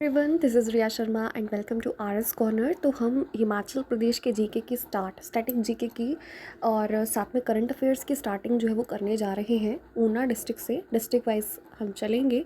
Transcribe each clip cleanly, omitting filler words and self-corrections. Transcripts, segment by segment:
Everyone, this is Riya Sharma and welcome to R S corner. तो हम हिमाचल प्रदेश के जीके की स्टैटिक जीके की और साथ में करंट अफेयर्स की स्टार्टिंग जो है वो करने जा रहे हैं ऊना डिस्ट्रिक्ट से। डिस्ट्रिक्ट वाइज हम चलेंगे,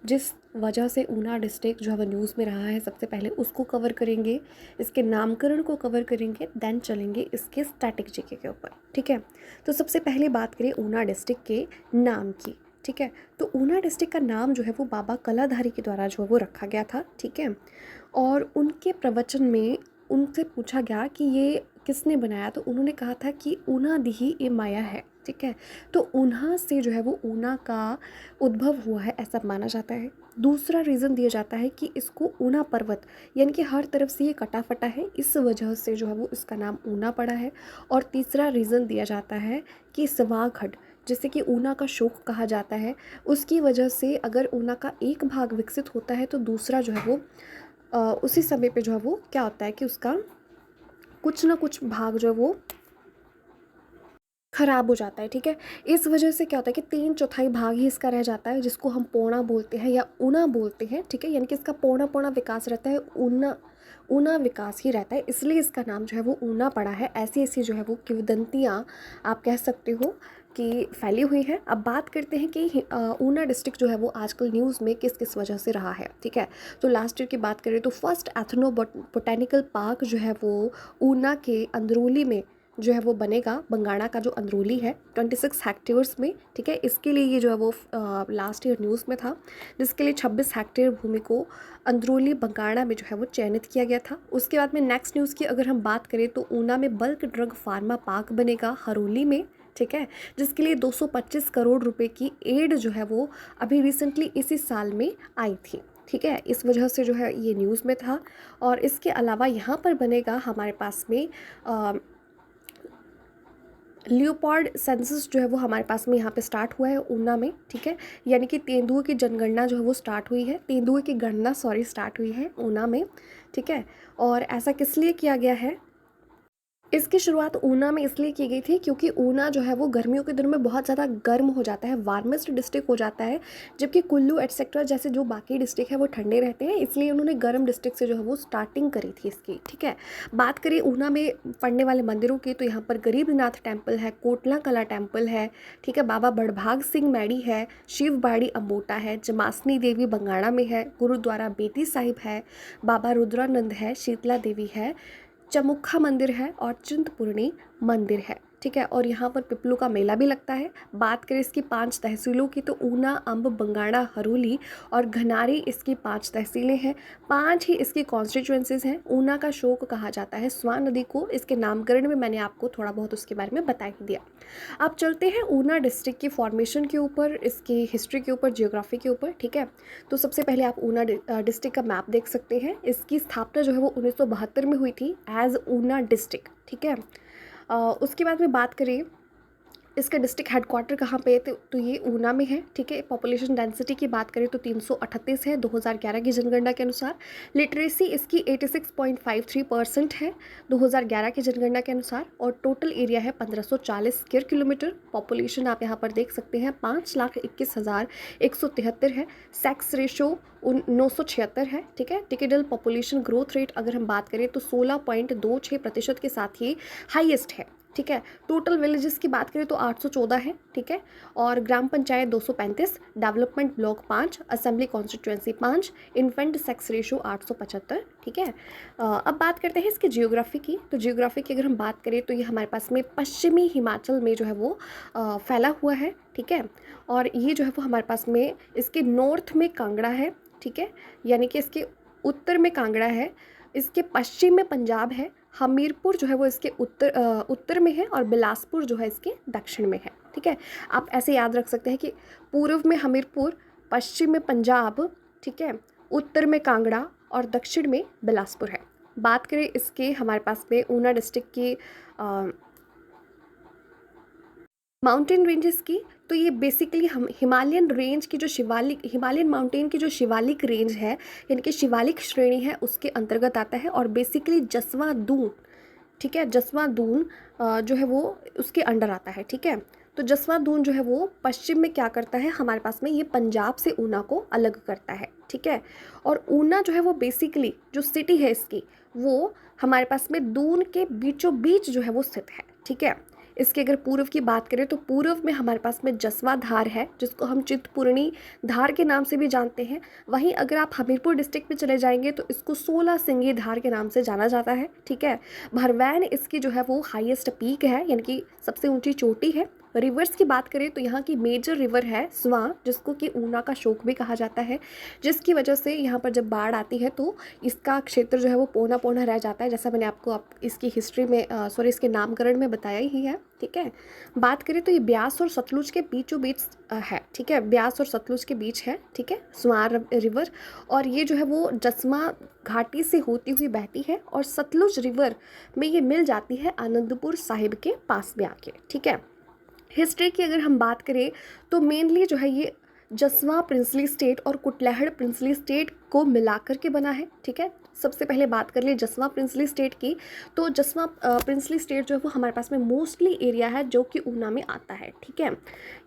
जिस वजह से ऊना डिस्ट्रिक्ट जो है वो न्यूज़ में रहा है सबसे पहले उसको कवर करेंगे, इसके नामकरण को कवर करेंगे, देन चलेंगे इसके स्टैटिक जीके के ऊपर। ठीक है, तो सबसे पहले बात करें ऊना डिस्ट्रिक्ट के नाम की। ठीक है, तो ऊना डिस्ट्रिक्ट का नाम जो है वो बाबा कलाधारी के द्वारा जो है वो रखा गया था। ठीक है, और उनके प्रवचन में उनसे पूछा गया कि ये किसने बनाया, तो उन्होंने कहा था कि ऊना दिही ए माया है। ठीक है, तो ऊना से जो है वो ऊना का उद्भव हुआ है ऐसा माना जाता है। दूसरा रीज़न दिया जाता है कि इसको ऊना पर्वत यानी कि हर तरफ से ये कटा फटा है, इस वजह से जो है वो इसका नाम ऊना पड़ा है। और तीसरा रीज़न दिया जाता है कि सवागढ़, जिसे कि ऊना का शोक कहा जाता है, उसकी वजह से अगर ऊना का एक भाग विकसित होता है तो दूसरा जो है वो उसी समय पे जो है वो क्या होता है कि उसका कुछ ना कुछ भाग जो है वो ख़राब हो जाता है। ठीक है, इस वजह से क्या होता है कि 3/4 भाग ही इसका रह जाता है, जिसको हम पौना बोलते हैं या ऊना बोलते हैं। ठीक है, यानी कि इसका पौना पौना विकास रहता है, ऊना ऊना विकास ही रहता है, इसलिए इसका नाम जो है वो ऊना पड़ा है। ऐसी ऐसी जो है वो किंवदंतियाँ आप कह सकते हो कि फैली हुई है। अब बात करते हैं कि ऊना डिस्ट्रिक्ट जो है वो आजकल न्यूज़ में किस किस वजह से रहा है। ठीक है, तो लास्ट ईयर की बात करें तो फर्स्ट एथनो बोटेनिकल पार्क जो है वो ऊना के अंदरूली में जो है वो बनेगा। बंगाणा का जो अंदरूली है 26 हेक्टेयर्स में। ठीक है, इसके लिए ये जो है वो लास्ट ईयर न्यूज़ में था, जिसके लिए 26 हेक्टेयर भूमि को अंदरूली बंगाणा में जो है वो चयनित किया गया था। उसके बाद में नेक्स्ट न्यूज़ की अगर हम बात करें तो ऊना में बल्क ड्रग फार्मा पार्क बनेगा हरोली में। ठीक है, जिसके लिए 225 करोड़ रुपए की एड जो है वो अभी रिसेंटली इसी साल में आई थी। ठीक है, इस वजह से जो है ये न्यूज़ में था। और इसके अलावा यहाँ पर बनेगा हमारे पास में लियोपार्ड सेंसस जो है वो हमारे पास में यहाँ पे स्टार्ट हुआ है ऊना में। ठीक है, यानी कि तेंदुए की जनगणना जो है वो स्टार्ट हुई है, तेंदुए की गणना स्टार्ट हुई है ऊना में। ठीक है, और ऐसा किस लिए किया गया है, इसकी शुरुआत ऊना में इसलिए की गई थी क्योंकि ऊना जो है वो गर्मियों के दिनों में बहुत ज़्यादा गर्म हो जाता है, वार्मेस्ट डिस्ट्रिक्ट हो जाता है, जबकि कुल्लू एटसेट्रा जैसे जो बाकी डिस्ट्रिक्ट है वो ठंडे रहते हैं, इसलिए उन्होंने गर्म डिस्ट्रिक्ट से जो है वो स्टार्टिंग करी थी इसकी। ठीक है, बात करें ऊना में पड़ने वाले मंदिरों की तो यहाँ पर गरीबनाथ टेम्पल है, कोटला कला टेम्पल है। ठीक है, बाबा बड़भाग सिंह मैड़ी है, शिव बाड़ी अम्बोटा है, जमासनी देवी बंगाणा में है, गुरुद्वारा बेटी साहिब है, बाबा रुद्रानंद है, शीतला देवी है, चमुखा मंदिर है और चिंतपूर्णी मंदिर है। ठीक है, और यहाँ पर पिपलू का मेला भी लगता है। बात करें इसकी 5 तहसीलों की तो ऊना, अंब, बंगाणा, हरोली और घनारी इसकी 5 तहसीलें हैं। 5 ही इसकी कॉन्स्टिट्यूएंसीज हैं। ऊना का शोक कहा जाता है स्वान नदी को, इसके नामकरण में मैंने आपको थोड़ा बहुत उसके बारे में बता ही दिया। अब चलते हैं ऊना डिस्ट्रिक्ट की फॉर्मेशन के ऊपर, इसकी हिस्ट्री के ऊपर, जियोग्राफी के ऊपर। ठीक है, तो सबसे पहले आप ऊना डिस्ट्रिक्ट का मैप देख सकते हैं। इसकी स्थापना जो है वो 1972 में हुई थी एज ऊना डिस्ट्रिक्ट। ठीक है, उसके बाद में बात करें इसका डिस्ट्रिक्ट हेडक्वार्टर कहाँ पे है तो ये ऊना में है। ठीक है, पॉपुलेशन डेंसिटी की बात करें तो 338 है 2011 की जनगणना के अनुसार। लिटरेसी इसकी 86.53% है 2011 की जनगणना के अनुसार। और टोटल एरिया है 1540 स्क्वायर किलोमीटर। पॉपुलेशन आप यहाँ पर देख सकते हैं 5,21,173 है। सेक्स रेशो 976 है। ठीक है, टिकेडल पॉपुलेशन ग्रोथ रेट अगर हम बात करें तो 16.26% के साथ ही हाईएस्ट है। ठीक है, टोटल विलेजेस की बात करें तो 814 है। ठीक है, और gram panchayat 235, development block 5, assembly constituency 5, infant sex ratio 875। ठीक है, अब बात करते हैं इसकी जियोग्राफी की। तो जियोग्राफी की अगर हम बात करें तो ये हमारे पास में पश्चिमी हिमाचल में जो है वो फैला हुआ है। ठीक है, और ये जो है वो हमारे पास में इसके नॉर्थ में कांगड़ा है। ठीक है, यानी कि इसके उत्तर में कांगड़ा है, इसके पश्चिम में पंजाब है, हमीरपुर जो है वो इसके उत्तर में है और बिलासपुर जो है इसके दक्षिण में है। ठीक है, आप ऐसे याद रख सकते हैं कि पूर्व में हमीरपुर, पश्चिम में पंजाब, ठीक है, उत्तर में कांगड़ा और दक्षिण में बिलासपुर है। बात करें इसके हमारे पास में ऊना डिस्ट्रिक्ट की माउंटेन रेंजेस की, तो ये बेसिकली हम हिमालयन रेंज की जो हिमालयन माउंटेन की जो शिवालिक रेंज है यानी कि शिवालिक श्रेणी है उसके अंतर्गत आता है। और बेसिकली जसवा दून, ठीक है, जसवा दून जो है वो उसके अंडर आता है। ठीक है, तो जसवां दून जो है वो पश्चिम में क्या करता है, हमारे पास में ये पंजाब से ऊना को अलग करता है, ठीक है। और ऊना जो है वो बेसिकली जो सिटी है इसकी, वो हमारे पास में दून के बीचों बीच जो है वो स्थित है, ठीक है। इसके अगर पूर्व की बात करें तो पूर्व में हमारे पास में जसवा धार है, जिसको हम चिंतपूर्णी धार के नाम से भी जानते हैं। वहीं अगर आप हमीरपुर डिस्ट्रिक्ट में चले जाएंगे तो इसको 16 सिंगी धार के नाम से जाना जाता है, ठीक है। भरवैन इसकी जो है वो हाईएस्ट पीक है, यानी कि सबसे ऊंची चोटी है। रिवर्स की बात करें तो यहाँ की मेजर रिवर है स्वां, जिसको कि ऊना का शोक भी कहा जाता है, जिसकी वजह से यहाँ पर जब बाढ़ आती है तो इसका क्षेत्र जो है वो पौना पौना रह जाता है, जैसा मैंने आपको इसकी हिस्ट्री में इसके नामकरण में बताया ही है, ठीक है। बात करें तो ये ब्यास और सतलुज के बीचों बीच है, ठीक है, ब्यास और सतलुज के बीच है, ठीक है, स्वां रिवर। और ये जो है वो जसमा घाटी से होती हुई बहती है और सतलुज रिवर में ये मिल जाती है आनंदपुर साहिब के पास में आके, ठीक है। हिस्ट्री की अगर हम बात करें तो मेनली जो है ये जसवा प्रिंसली स्टेट और कुटलैहड़ प्रिंसली स्टेट को मिलाकर के बना है, ठीक है। सबसे पहले बात कर लिए जसवा प्रिंसली स्टेट की, तो जसवा प्रिंसली स्टेट जो है वो हमारे पास में मोस्टली एरिया है जो कि ऊना में आता है, ठीक है।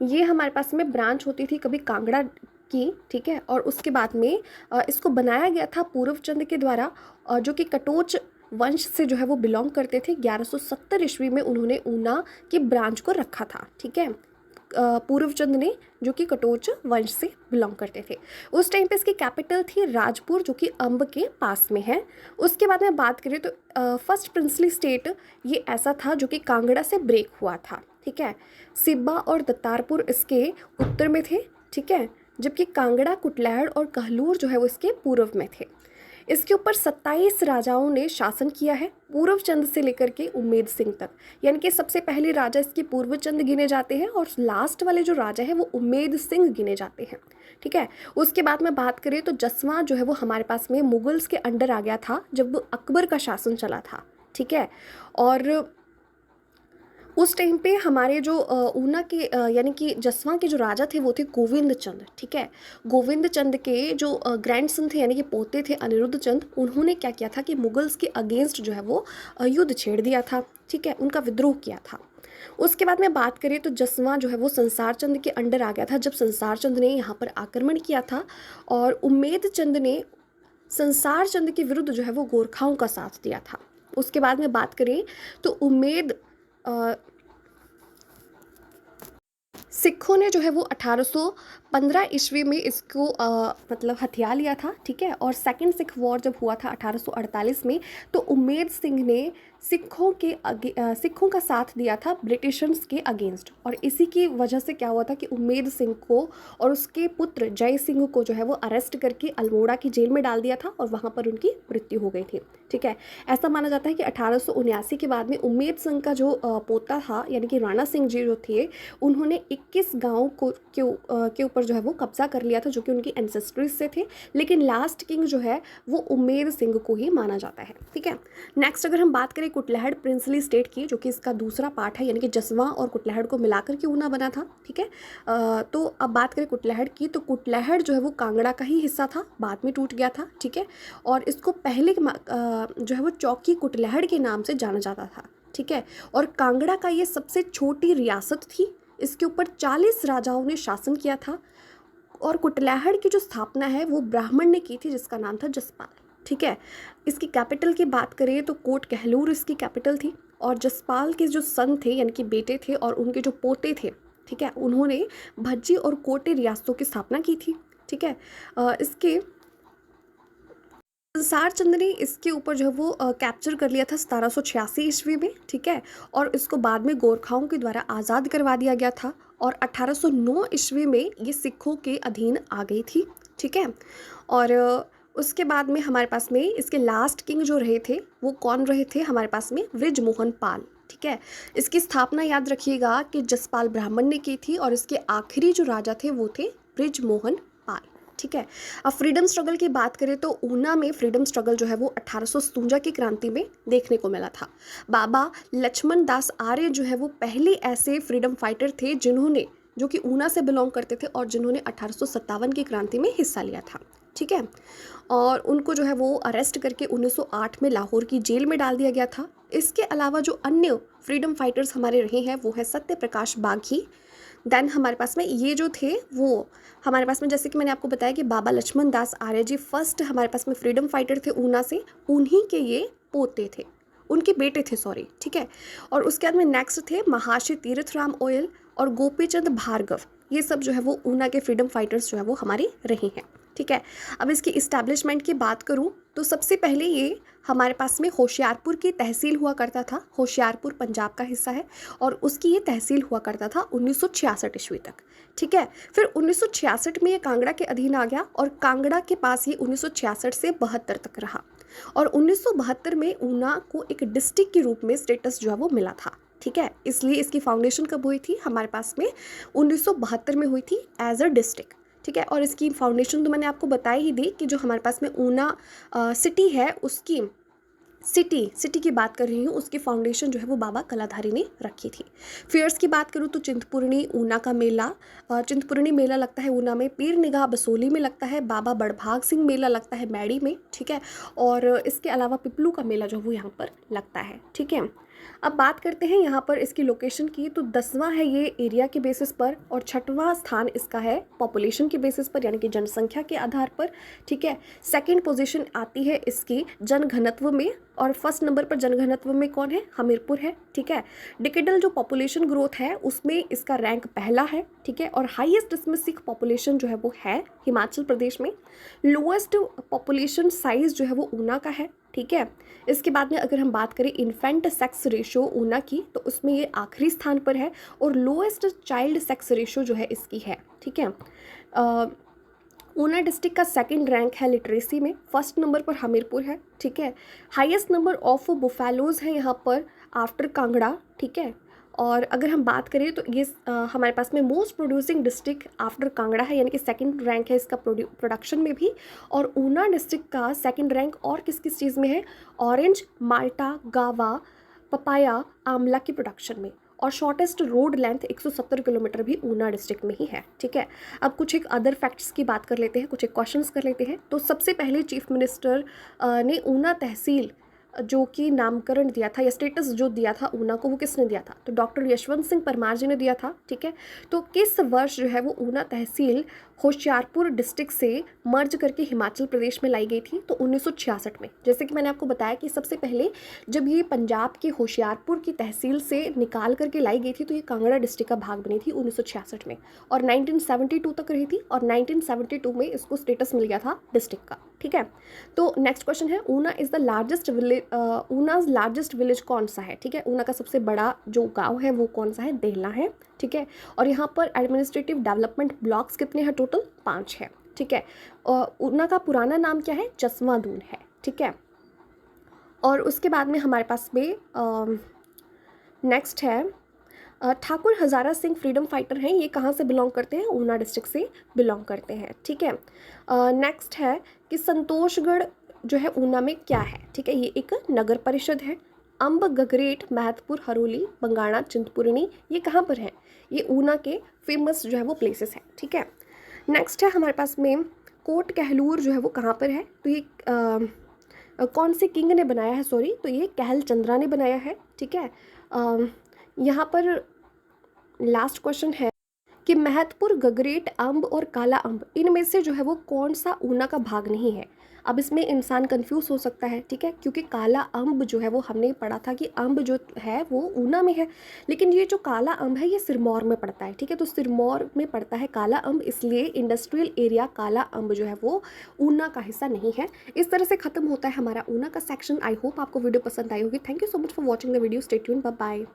ये हमारे पास में ब्रांच होती थी कभी कांगड़ा की, ठीक है। और उसके बाद में इसको बनाया गया था पूर्वचंद के द्वारा, जो कि कटोच वंश से जो है वो बिलोंग करते थे। 1170 ईस्वी में उन्होंने ऊना की ब्रांच को रखा था, ठीक है, पूर्वचंद ने, जो कि कटोच वंश से बिलोंग करते थे। उस टाइम पे इसकी कैपिटल थी राजपुर, जो कि अम्ब के पास में है। उसके बाद में बात करें तो फर्स्ट प्रिंसली स्टेट ये ऐसा था जो कि कांगड़ा से ब्रेक हुआ था, ठीक है। सिब्बा और दत्तारपुर इसके उत्तर में थे, ठीक है, जबकि कांगड़ा, कुटलैहड़ और कहलूर जो है वो इसके पूर्व में थे। इसके ऊपर 27 राजाओं ने शासन किया है, पूर्वचंद से लेकर के उम्मेद सिंह तक, यानी कि सबसे पहले राजा इसके पूर्वचंद गिने जाते हैं और लास्ट वाले जो राजा है वो उम्मेद सिंह गिने जाते हैं, ठीक है। उसके बाद में बात करें तो जसवां जो है वो हमारे पास में मुगल्स के अंडर आ गया था जब अकबर का शासन चला था, ठीक है। और उस टाइम पे हमारे जो ऊना के यानी कि जसवां के जो राजा थे वो थे गोविंद चंद, ठीक है। गोविंद चंद के जो ग्रैंडसन थे यानी कि पोते थे अनिरुद्ध चंद, उन्होंने क्या किया था कि मुगल्स के अगेंस्ट जो है वो युद्ध छेड़ दिया था, ठीक है, उनका विद्रोह किया था। उसके बाद में बात करें तो जसवां जो है वो संसार चंद के अंडर आ गया था जब संसार चंद ने यहाँ पर आक्रमण किया था, और उम्मेद चंद ने संसार चंद के विरुद्ध जो है वो गोरखाओं का साथ दिया था। उसके बाद में बात करें तो उम्मेद सिखों ने जो है वो 1815 ईस्वी में इसको मतलब हथिया लिया था, ठीक है। और सेकंड सिख वॉर जब हुआ था 1848 में, तो उम्मेद सिंह ने सिखों का साथ दिया था ब्रिटिशर्स के अगेंस्ट, और इसी की वजह से क्या हुआ था कि उम्मेद सिंह को और उसके पुत्र जय सिंह को जो है वो अरेस्ट करके अल्मोड़ा की जेल में डाल दिया था और वहाँ पर उनकी मृत्यु हो गई थी, ठीक है। ऐसा माना जाता है कि 1879 के बाद में उम्मेद सिंह का जो पोता था यानी कि राणा सिंह जी जो थे, उन्होंने 21 गाँव के ऊपर जो है वो कब्जा कर लिया था जो कि उनकी एंसेस्ट्रीज से थे, लेकिन लास्ट किंग जो है वो उम्मेद सिंह को ही माना जाता है, ठीक है। नेक्स्ट अगर हम बात करें कुटलैहड़ प्रिंसली स्टेट की, जो कि इसका दूसरा पार्ट है, यानी कि जसवां और कुटलैहड़ को मिलाकर के ऊना बना था, ठीक है। तो अब बात करें कुटलैहड़ की, तो कुटलैहड़ जो है वो कांगड़ा का ही हिस्सा था, बाद में टूट गया था, ठीक है। और इसको पहले जो है वो चौकी कुटलैहड़ के नाम से जाना जाता था, ठीक है। और कांगड़ा का ये सबसे छोटी रियासत थी, इसके ऊपर 40 राजाओं ने शासन किया था, और कुटलैहड़ की जो स्थापना है वो ब्राह्मण ने की थी जिसका नाम था जसपाल, ठीक है। इसकी कैपिटल की बात करें तो कोट कहलूर इसकी कैपिटल थी, और जसपाल के जो सन थे यानी कि बेटे थे और उनके जो पोते थे, ठीक है, उन्होंने भज्जी और कोटे रियासतों की स्थापना की थी, ठीक है। इसके संसार चंद ने इसके ऊपर जो है वो कैप्चर कर लिया था 1786 ईस्वी में, ठीक है। और इसको बाद में गोरखाओं के द्वारा आज़ाद करवा दिया गया था, और 1809 ईस्वी में ये सिखों के अधीन आ गई थी, ठीक है। और उसके बाद में हमारे पास में इसके लास्ट किंग जो रहे थे वो कौन रहे थे, हमारे पास में बृजमोहन पाल, ठीक है। इसकी स्थापना याद रखिएगा कि जसपाल ब्राह्मण ने की थी, और इसके आखिरी जो राजा थे वो थे बृजमोहन पाल, ठीक है। अब फ्रीडम स्ट्रगल की बात करें तो ऊना में फ्रीडम स्ट्रगल जो है वो 1857 की क्रांति में देखने को मिला था। बाबा लक्ष्मण दास आर्य जो है वो पहले ऐसे फ्रीडम फाइटर थे जिन्होंने, जो कि ऊना से बिलोंग करते थे और जिन्होंने 1857 की क्रांति में हिस्सा लिया था, ठीक है। और उनको जो है वो अरेस्ट करके 1908 में लाहौर की जेल में डाल दिया गया था। इसके अलावा जो अन्य फ्रीडम फाइटर्स हमारे रहे हैं वो है सत्य प्रकाश बाघी। देन हमारे पास में ये जो थे वो हमारे पास में, जैसे कि मैंने आपको बताया कि बाबा लक्ष्मण दास आर्य जी फर्स्ट हमारे पास में फ्रीडम फाइटर थे ऊना से, उन्हीं के ये पोते थे, उनके बेटे थे, सॉरी, ठीक है। और उसके बाद में नेक्स्ट थे महाशय तीर्थराम ओयल और गोपीचंद भार्गव। ये सब जो है वो ऊना के फ्रीडम फाइटर्स जो है वो हमारे रहे हैं, ठीक है। अब इसकी इस्टेब्लिशमेंट की बात करूँ तो सबसे पहले ये हमारे पास में होशियारपुर की तहसील हुआ करता था। होशियारपुर पंजाब का हिस्सा है और उसकी ये तहसील हुआ करता था 1966 ईस्वी तक, ठीक है। फिर 1966 में ये कांगड़ा के अधीन आ गया और कांगड़ा के पास ये 1966 से 72 तक रहा। और 1972 में ऊना को एक डिस्ट्रिक्ट के रूप में स्टेटस जो है वो मिला था, ठीक है। इसलिए इसकी फाउंडेशन कब हुई थी हमारे पास में 1972 में हुई थी एज अ डिस्ट्रिक्ट, ठीक है। और इसकी फाउंडेशन तो मैंने आपको बताई ही दी कि जो हमारे पास में ऊना सिटी है उसकी सिटी की बात कर रही हूँ, उसकी फाउंडेशन जो है वो बाबा कलाधारी ने रखी थी। फेयर्स की बात करूँ तो चिंतपूर्णी ऊना का मेला, चिंतपूर्णी मेला लगता है ऊना में, पीर निगाह बसोली में लगता है, बाबा बड़भाग सिंह मेला लगता है मैड़ी में, ठीक है। और इसके अलावा पिपलू का मेला जो वो यहाँ पर लगता है, ठीक है। अब बात करते हैं यहाँ पर इसकी लोकेशन की, तो 10वां है ये एरिया के बेसिस पर और 6वां स्थान इसका है पॉपुलेशन के बेसिस पर, यानी कि जनसंख्या के आधार पर, ठीक है। सेकंड पोजीशन आती है इसकी जनघनत्व में और फर्स्ट नंबर पर जनघनत्व में कौन है, हमीरपुर है, ठीक है। डिकेडल जो पॉपुलेशन ग्रोथ है उसमें इसका रैंक पहला है, ठीक है। और हाईएस्ट इसमें सिख पॉपुलेशन जो है वो है हिमाचल प्रदेश में। लोएस्ट पॉपुलेशन साइज जो है वो ऊना का है, ठीक है। इसके बाद में अगर हम बात करें इन्फेंट सेक्स रेशो ऊना की तो उसमें ये आखिरी स्थान पर है और लोएस्ट चाइल्ड सेक्स रेशो जो है इसकी है, ठीक है। ऊना डिस्ट्रिक्ट का सेकंड रैंक है लिटरेसी में, फर्स्ट नंबर पर हमीरपुर है, ठीक है। हाईएस्ट नंबर ऑफ बुफेलोज है यहाँ पर आफ्टर कांगड़ा, ठीक है। और अगर हम बात करें तो ये हमारे पास में most producing district after Kangra है, यानी कि सेकंड रैंक है इसका प्रोडक्शन में भी। और ऊना डिस्ट्रिक्ट का सेकंड रैंक और किस किस चीज़ में है, ऑरेंज, माल्टा, गावा, पपाया, आंवला की प्रोडक्शन में। और शॉर्टेस्ट रोड लेंथ 170 किलोमीटर भी ऊना डिस्ट्रिक्ट में ही है, ठीक है। अब कुछ एक अदर फैक्ट्स की बात कर लेते हैं, कुछ एक क्वेश्चंस कर लेते हैं। तो सबसे पहले चीफ मिनिस्टर ने ऊना तहसील जो कि नामकरण दिया था या स्टेटस जो दिया था ऊना को, वो किसने दिया था, तो डॉक्टर यशवंत सिंह परमार जी ने दिया था, ठीक है। तो किस वर्ष जो है वो ऊना तहसील होशियारपुर डिस्ट्रिक्ट से मर्ज करके हिमाचल प्रदेश में लाई गई थी, तो 1966 में। जैसे कि मैंने आपको बताया कि सबसे पहले जब ये पंजाब के होशियारपुर की तहसील से निकाल करके लाई गई थी तो ये कांगड़ा डिस्ट्रिक्ट का भाग बनी थी 1966 में और 1972 तक रही थी और 1972 में इसको स्टेटस मिल गया था डिस्ट्रिक्ट का, ठीक है। तो नेक्स्ट क्वेश्चन है, Una is the largest village, Una's largest village कौन सा है, ठीक है। ऊना का सबसे बड़ा जो गाँव है वो कौन सा है, देहला है, ठीक है। और यहाँ पर एडमिनिस्ट्रेटिव डेवलपमेंट ब्लॉक्स कितने हैं, टोटल 5 है, ठीक है। ऊना का पुराना नाम क्या है, जसवां दून है, ठीक है। और उसके बाद में हमारे पास में नेक्स्ट है ठाकुर हजारा सिंह फ्रीडम फाइटर हैं, ये कहाँ से बिलोंग करते हैं, ऊना डिस्ट्रिक्ट से बिलोंग करते हैं, ठीक है। नेक्स्ट है कि संतोषगढ़ जो है ऊना में क्या है, ठीक है, ये एक नगर परिषद है। अम्ब, गगरेट, महतपुर, हरोली, बंगाणा, चिंतपूर्णी ये कहाँ पर है, ये ऊना के फेमस जो है वो प्लेसेस हैं, ठीक है। नेक्स्ट है हमारे पास में कोट कहलूर जो है वो कहाँ पर है, तो ये कौन से किंग ने बनाया है, सॉरी, तो ये कहल चंद्रा ने बनाया है, ठीक है। यहाँ पर लास्ट क्वेश्चन है कि महतपुर, गगरेट, अम्ब और काला अम्ब इनमें से जो है वो कौन सा ऊना का भाग नहीं है। अब इसमें इंसान कंफ्यूज हो सकता है, ठीक है, क्योंकि काला अम्ब जो है वो हमने पढ़ा था कि अम्ब जो है वो ऊना में है, लेकिन ये जो काला अम्ब है ये सिरमौर में पड़ता है, ठीक है। तो सिरमौर में पड़ता है काला अम्ब, इसलिए इंडस्ट्रियल एरिया काला अम्ब जो है वो ऊना का हिस्सा नहीं है। इस तरह से खत्म होता है हमारा ऊना का सेक्शन। आई होप आपको वीडियो पसंद आई होगी। Thank you so much for watching the video. Stay tuned, bye bye.